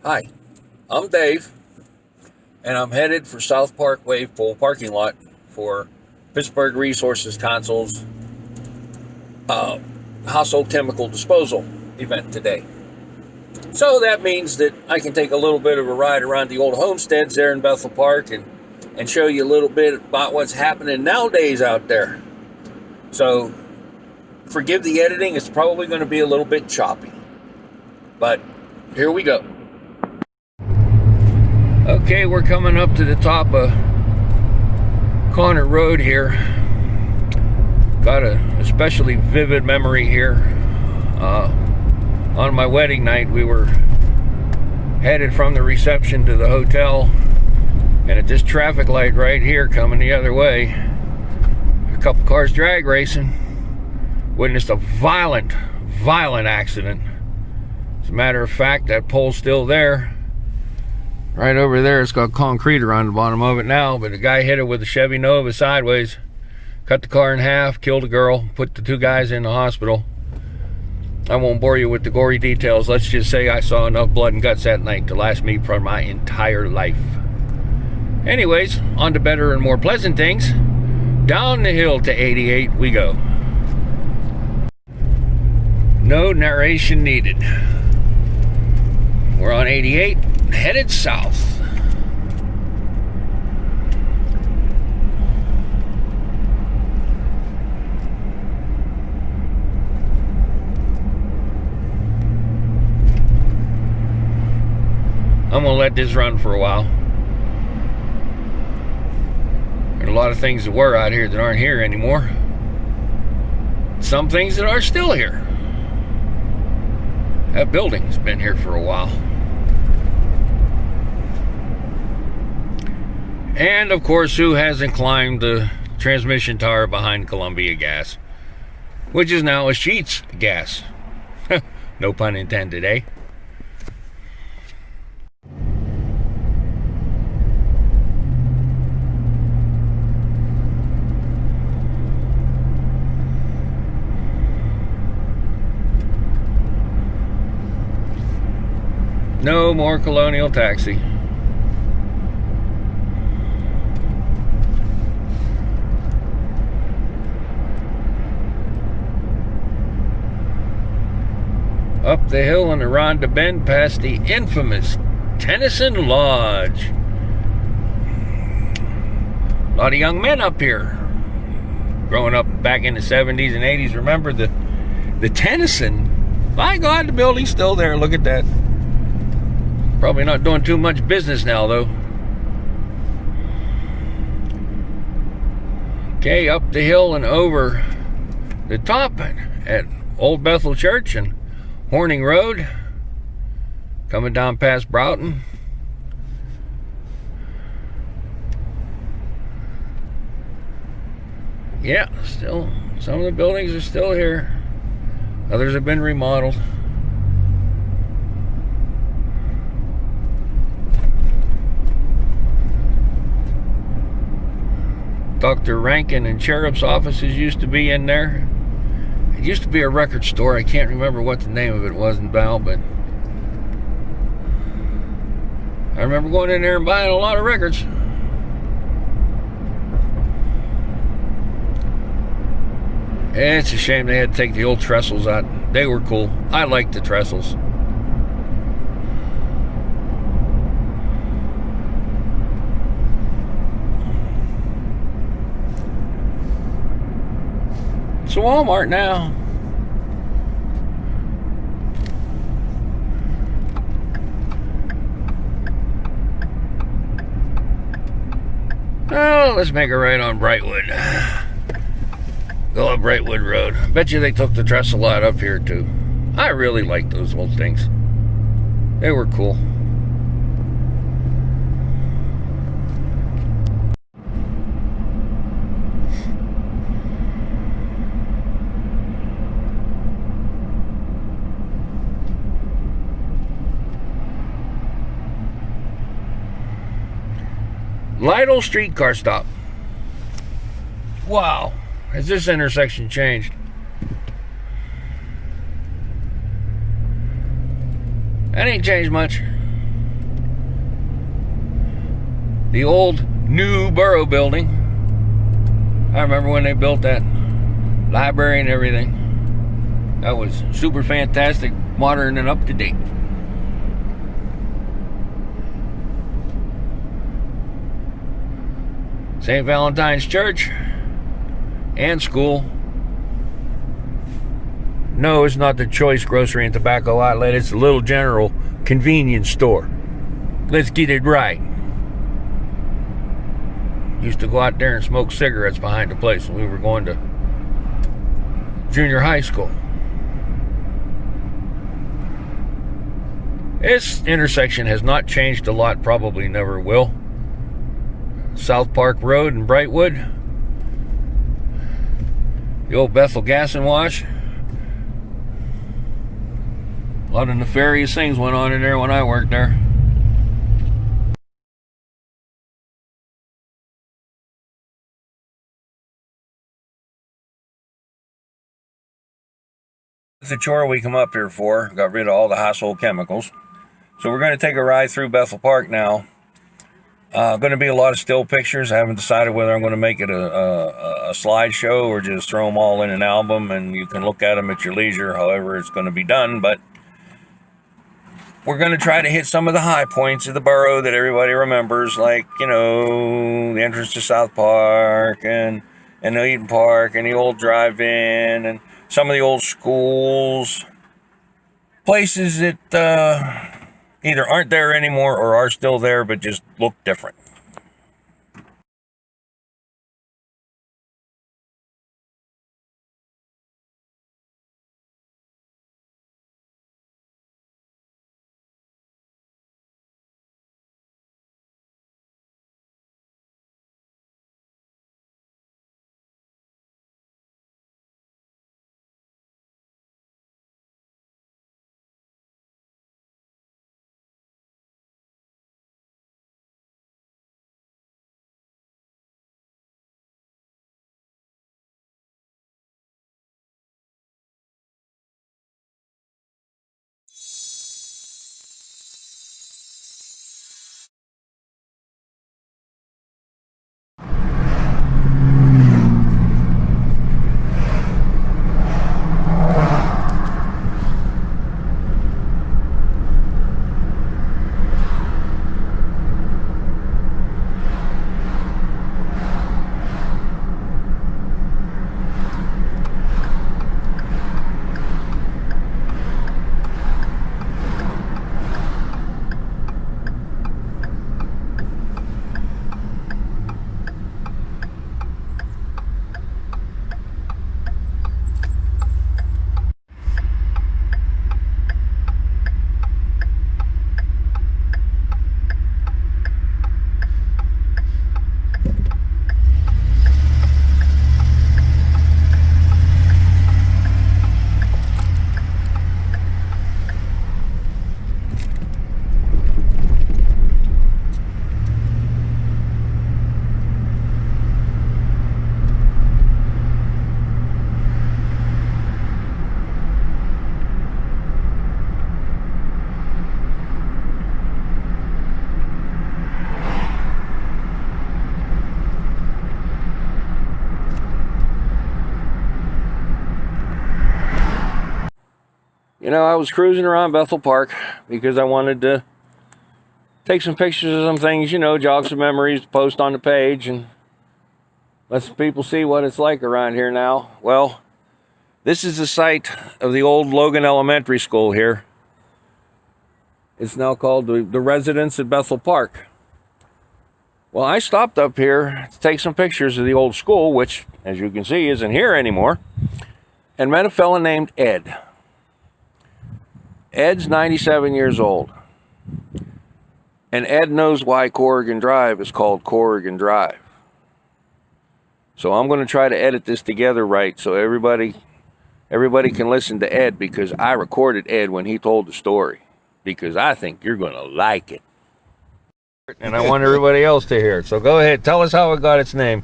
Hi, I'm Dave, and I'm headed for South Parkway full parking lot for Pittsburgh Resources Consul's uh, household chemical disposal event today. So that means that I can take a little bit of a ride around the old homesteads there in Bethel Park and show you a little bit about what's happening nowadays out there. So forgive the editing, it's probably going to be a little bit choppy. But here we go. Okay, we're coming up to the top of Connor Road here. Got a especially vivid memory here. On my wedding night, we were headed from the reception to the hotel, and at this traffic light right here coming the other way, a couple cars drag racing, witnessed a violent accident. As a matter of fact, that pole's still there. Right over there, it's got concrete around the bottom of it now, but the guy hit it with a Chevy Nova sideways, cut the car in half, killed a girl, put the two guys in the hospital. I won't bore you with the gory details. Let's just say I saw enough blood and guts that night to last me for my entire life. Anyways, on to better and more pleasant things. Down the hill to 88 we go. No narration needed. We're on 88, headed south. I'm gonna let this run for a while. There are a lot of things that were out here that aren't here anymore. Some things that are still here. That building's been here for a while. And of course, who hasn't climbed the transmission tower behind Columbia Gas, which is now a Sheetz Gas. No pun intended, eh? No more Colonial Taxi. Up the hill and around the bend past the infamous Tennyson Lodge. A lot of young men up here. Growing up back in the 70s and 80s, remember the Tennyson? My God, the building's still there. Look at that. Probably not doing too much business now, though. Okay, up the hill and over the top at Old Bethel Church and Horning Road. Coming down past Broughton. Yeah, still, some of the buildings are still here. Others have been remodeled. Dr. Rankin and Sheriff's offices used to be in there. It used to be a record store. I can't remember what the name of it was in Bell, but I remember going in there and buying a lot of records. It's a shame they had to take the old trestles out. They were cool. I liked the trestles. It's a Walmart now. Oh, let's make a right on Brightwood. Go up Brightwood Road. Bet you they took the trestle out up here too. I really like those old things. They were cool. Lytle streetcar stop. Wow, has this intersection changed? That ain't changed much. the old new borough building. I remember when they built that library and everything. That was super fantastic, modern and up to date. St. Valentine's Church and school. No, it's not the Choice Grocery and Tobacco Outlet. It's a Little General convenience store. Let's get it right. Used to go out there and smoke cigarettes behind the place when we were going to junior high school. This intersection has not changed a lot, probably never will. South Park Road in Brightwood. The old Bethel Gas and Wash. A lot of nefarious things went on in there when I worked there. It's a chore we come up here for. Got rid of all the household chemicals. So we're going to take a ride through Bethel Park now. Going to be a lot of still pictures. I haven't decided whether I'm going to make it a slideshow or just throw them all in an album and you can look at them at your leisure, however it's going to be done. But we're going to try to hit some of the high points of the borough that everybody remembers, like, you know, the entrance to South Park and the Eden Park and the old drive-in and some of the old schools. Places that either aren't there anymore or are still there but just look different. You know, I was cruising around Bethel Park because I wanted to take some pictures of some things, you know, jog some memories to post on the page and let some people see what it's like around here now. Well, this is the site of the old Logan Elementary School here. It's now called the Residence at Bethel Park. Well, I stopped up here to take some pictures of the old school, which, as you can see, isn't here anymore, and met a fella named Ed. Ed's 97 years old. And Ed knows why Corrigan Drive is called Corrigan Drive. So I'm going to try to edit this together right so everybody can listen to Ed, because I recorded Ed when he told the story, because I think you're going to like it. And I want everybody else to hear it. So go ahead, tell us how it got its name.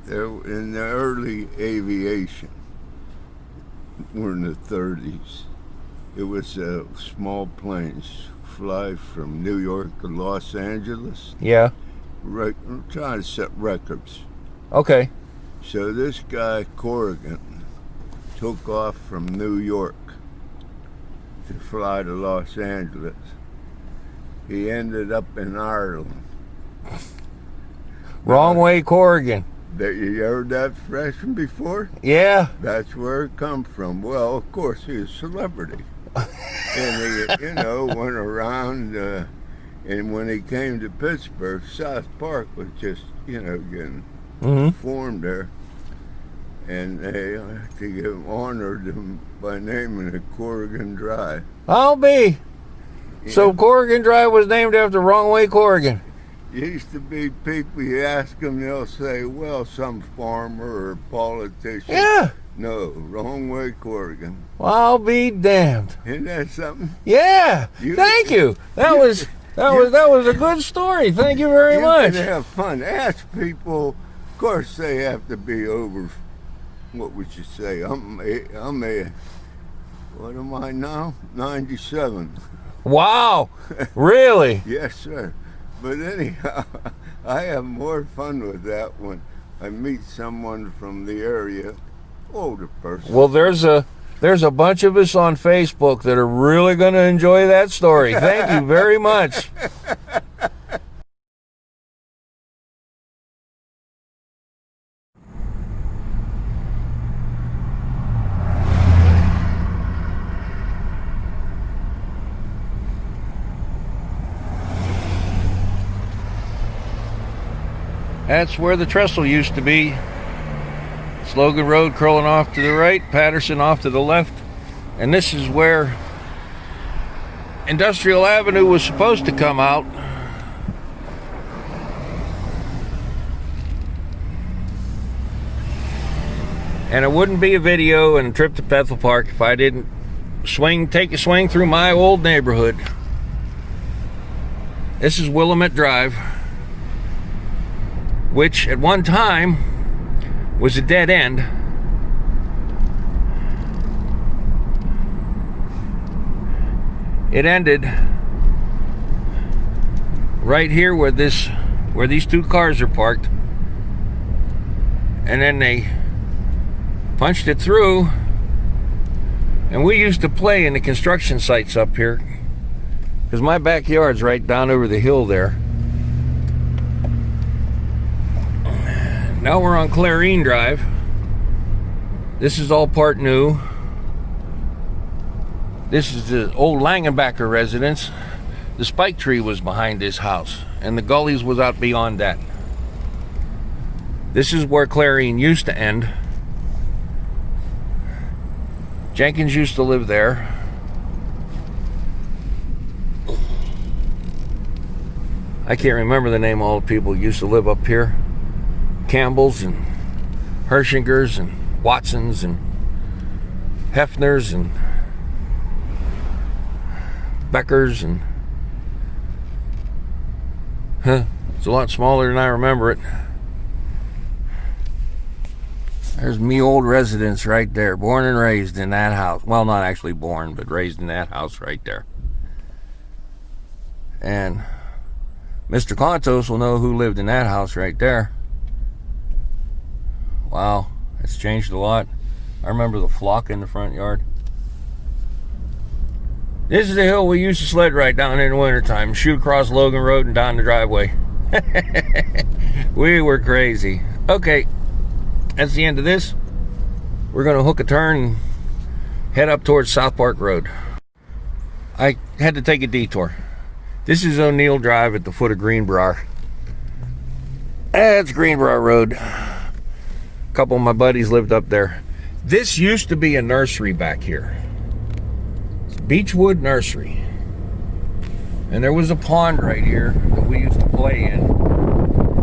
In the early aviation, we're in the 30s. It was small planes fly from New York to Los Angeles. Yeah. Right, I'm trying to set records. Okay. So this guy, Corrigan, took off from New York to fly to Los Angeles. He ended up in Ireland. Wrong way, Corrigan. You heard that expression before? Yeah. That's where it come from. Well, of course, he's a celebrity. And he, went around, and when he came to Pittsburgh, South Park was just, getting formed there. And they honored him by naming it Corrigan Drive. I'll be. Yeah. So Corrigan Drive was named after Wrong Way Corrigan. Used to be people, you ask them, they'll say, well, some farmer or politician. Yeah. No, Wrong Way Corrigan. Well, I'll be damned. Isn't that something? Yeah. Thank you. That was a good story. Thank you very much. You can have fun. Ask people. Of course, they have to be over. What would you say? What am I now? 97. Wow. Really? Yes, sir. But anyhow, I have more fun with that when I meet someone from the area, older person. Well, there's a bunch of us on Facebook that are really going to enjoy that story. Thank you very much. That's where the trestle used to be. Slogan Road curling off to the right, Patterson off to the left. And this is where Industrial Avenue was supposed to come out. And it wouldn't be a video and a trip to Bethel Park if I didn't take a swing through my old neighborhood. This is Willamette Drive, which at one time was a dead end. It ended right here where these two cars are parked, and then they punched it through. And we used to play in the construction sites up here because my backyard's right down over the hill there. Now we're on Clarine Drive. This is all part new. This is the old Langenbacker residence. The spike tree was behind this house, and the gullies was out beyond that. This is where Clarine used to end. Jenkins used to live there. I can't remember the name of all the people who used to live up here. Campbells and Hershingers and Watsons and Hefners and Beckers and it's a lot smaller than I remember it. There's me old residence right there, born and raised in that house. Well, not actually born, but raised in that house right there. And Mr. Contos will know who lived in that house right there. Wow, it's changed a lot. I remember the flock in the front yard. This is the hill we used to sled right down in the wintertime, shoot across Logan Road and down the driveway. We were crazy. Okay, that's the end of this. We're going to hook a turn and head up towards South Park Road. I had to take a detour. This is O'Neill Drive at the foot of Greenbrier. That's Greenbrier Road. A couple of my buddies lived up there. This used to be a nursery back here. Beechwood Nursery. And there was a pond right here that we used to play in.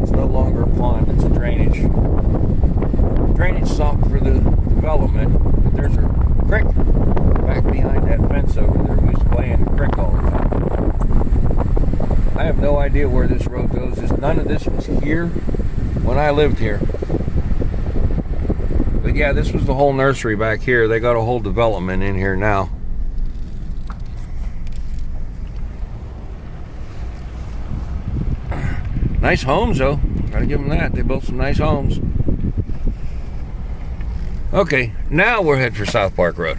It's no longer a pond, it's a drainage sump for the development. But there's a creek back behind that fence over there. We used to play in the creek all the time. I have no idea where this road goes. None of this was here when I lived here. But yeah, this was the whole nursery back here. They got a whole development in here now. Nice homes, though. Gotta give them that. They built some nice homes. Okay, now we're headed for South Park Road.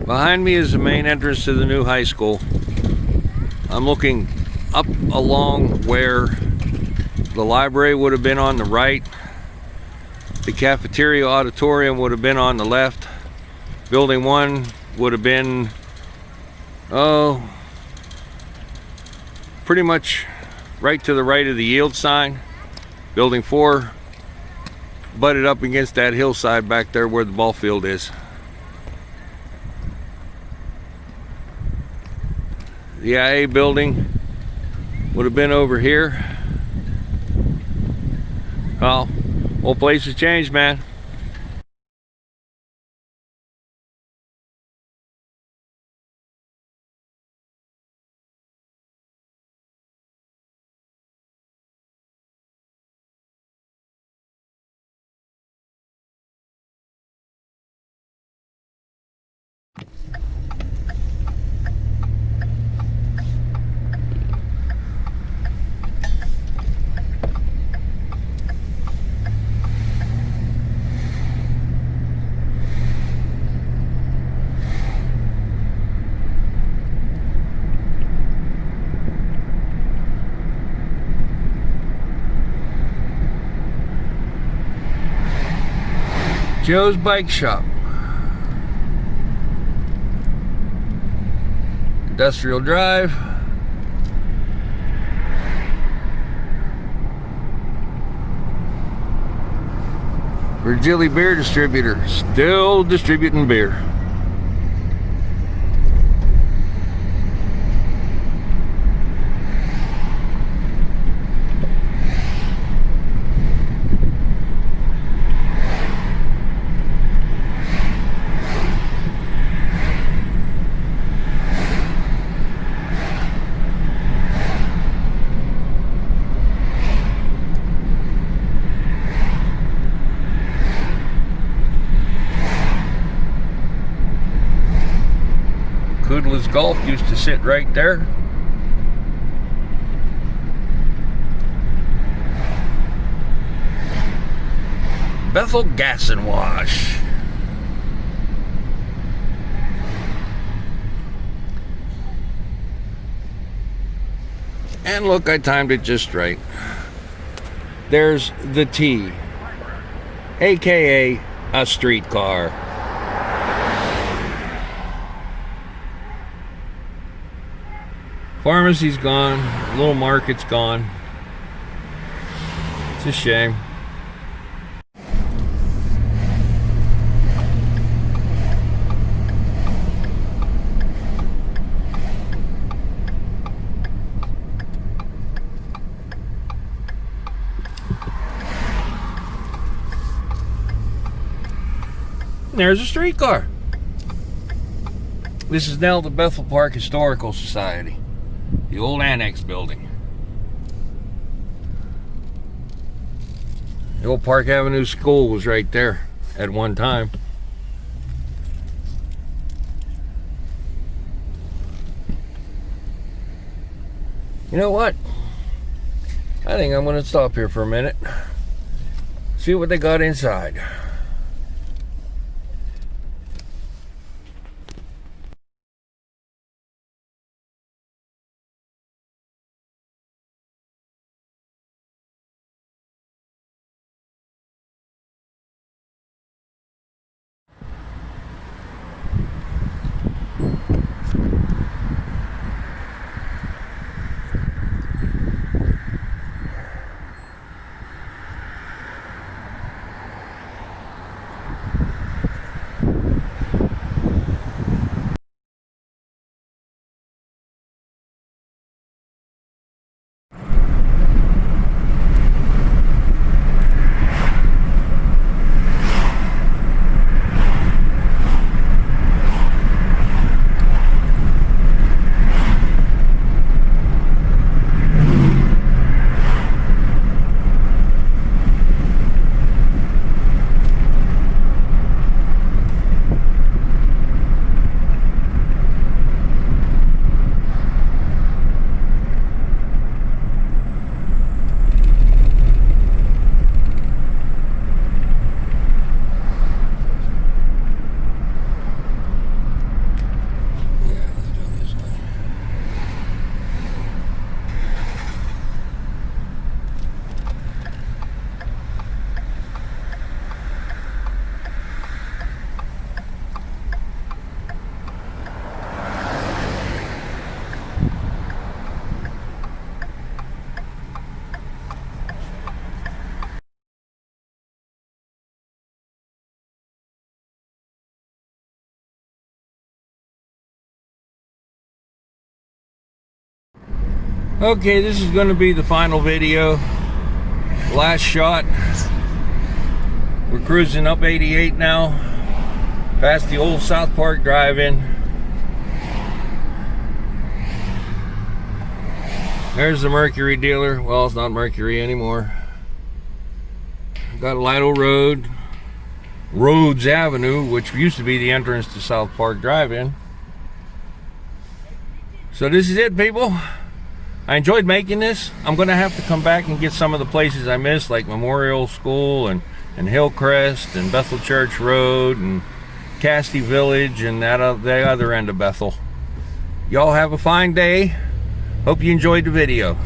Behind me is the main entrance to the new high school. I'm looking up along where the library would have been on the right. The cafeteria auditorium would have been on the left. Building 1 would have been, pretty much right to the right of the yield sign. Building 4 butted up against that hillside back there where the ball field is. The IA building would have been over here. Well, whole place has changed, man. Joe's Bike Shop. Industrial Drive. Virgili Beer Distributor, still distributing beer. Kudla's Golf used to sit right there. Bethel Gas and Wash. And look, I timed it just right. There's the T, aka a streetcar. Pharmacy's gone, little market's gone. It's a shame. There's a streetcar. This is now the Bethel Park Historical Society. The old annex building. The old Park Avenue School was right there at one time. You know what? I think I'm gonna stop here for a minute, see what they got inside. Okay, this is going to be the final video. Last shot. We're cruising up 88 now, past the old South Park drive-in. There's the Mercury dealer. Well, it's not Mercury anymore. Got Lido Road, Rhodes Avenue, which used to be the entrance to South Park drive-in. So this is it, people. I enjoyed making this. I'm going to have to come back and get some of the places I missed, like Memorial School and Hillcrest and Bethel Church Road and Castee Village and the other end of Bethel. Y'all have a fine day. Hope you enjoyed the video.